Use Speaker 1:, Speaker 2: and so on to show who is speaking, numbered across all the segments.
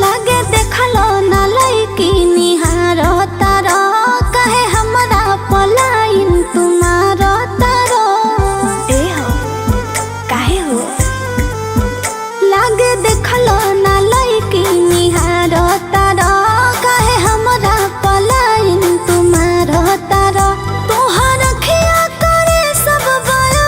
Speaker 1: लागे देखलो ना लईकी निहारो तारो कहे हमरा पलाइन तुम्हारो तारो। ए हो काहे हो लागे देखलो ना लईकी निहारो तारो कहे हमरा पलाइन तुम्हारो तारो। तोहर खिया करे सब बया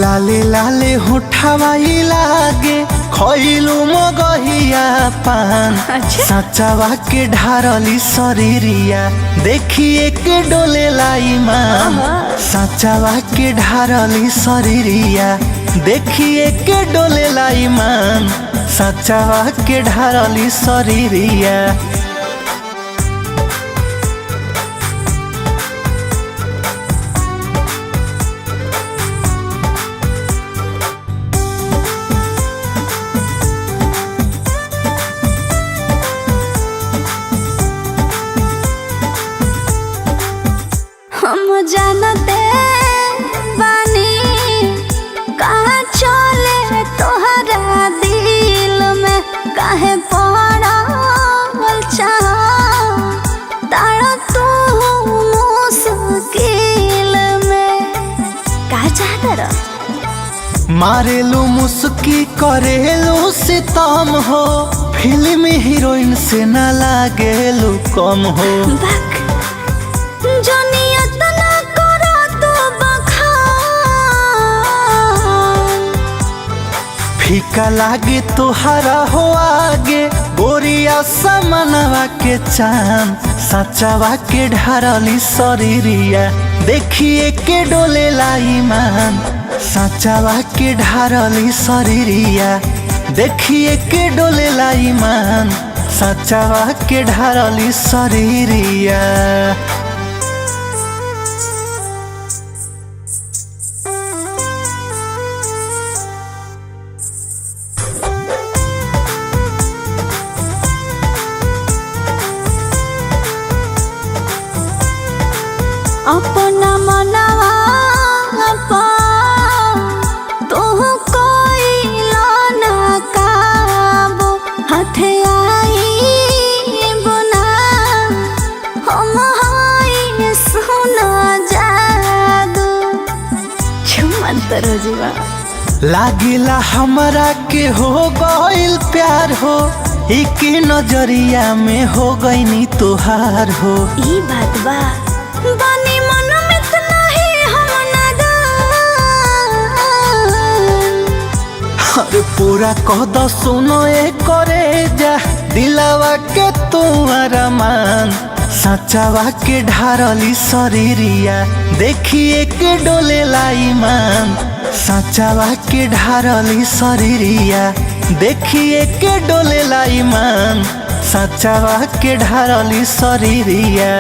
Speaker 2: लाले लाले होठवाई लागे खइलू मगहिया पान।
Speaker 1: अच्छा।
Speaker 2: सचावा के ढारली शरीरिया देखिए के डोले लाई मान। सचावा के ढारली शरीरिया देखिए के डोले लाई मान। सचावा के ढारली शरीरिया
Speaker 1: हम जानते बानी कहाँ चले तोहरा दिल में काहे पड़ल तारा तू मुश्किल में का चाहता रह।
Speaker 2: मारेलू मुस्की करेलू सितम हो फिल्म हीरोइन से न लागेलू कम हो।
Speaker 1: जो नियत ना करो तो बखान
Speaker 2: फीका लागे तोहरा हो आगे गोरिया समनवा के चांद। सचावा के ढारली शरीरिया देखिए के डोले लाई मान। सचावा के ढारली शरीरिया देखिए के डोले लाई मान। सचावा के ढारली शरीरिया
Speaker 1: अपना मनवा तू कोई ना काबू हाथे आई बुना हम हाई सुना जादू छुमंत रोजीवा
Speaker 2: लागिला हमरा के हो गइल प्यार हो एक नजरिया में हो गईनी तोहार हो।
Speaker 1: ई बात बा बानी मन में तो नहीं हम नादान।
Speaker 2: अरे पूरा कद सुनो ए करे जा दिलावा के तुम्हारा मान। सचावा के ढारली शरीरिया देखिए के डोले लाई मान। सचावा के ढारली शरीरिया देखिए के डोले लाई मान। सचावा के ढारली शरीरिया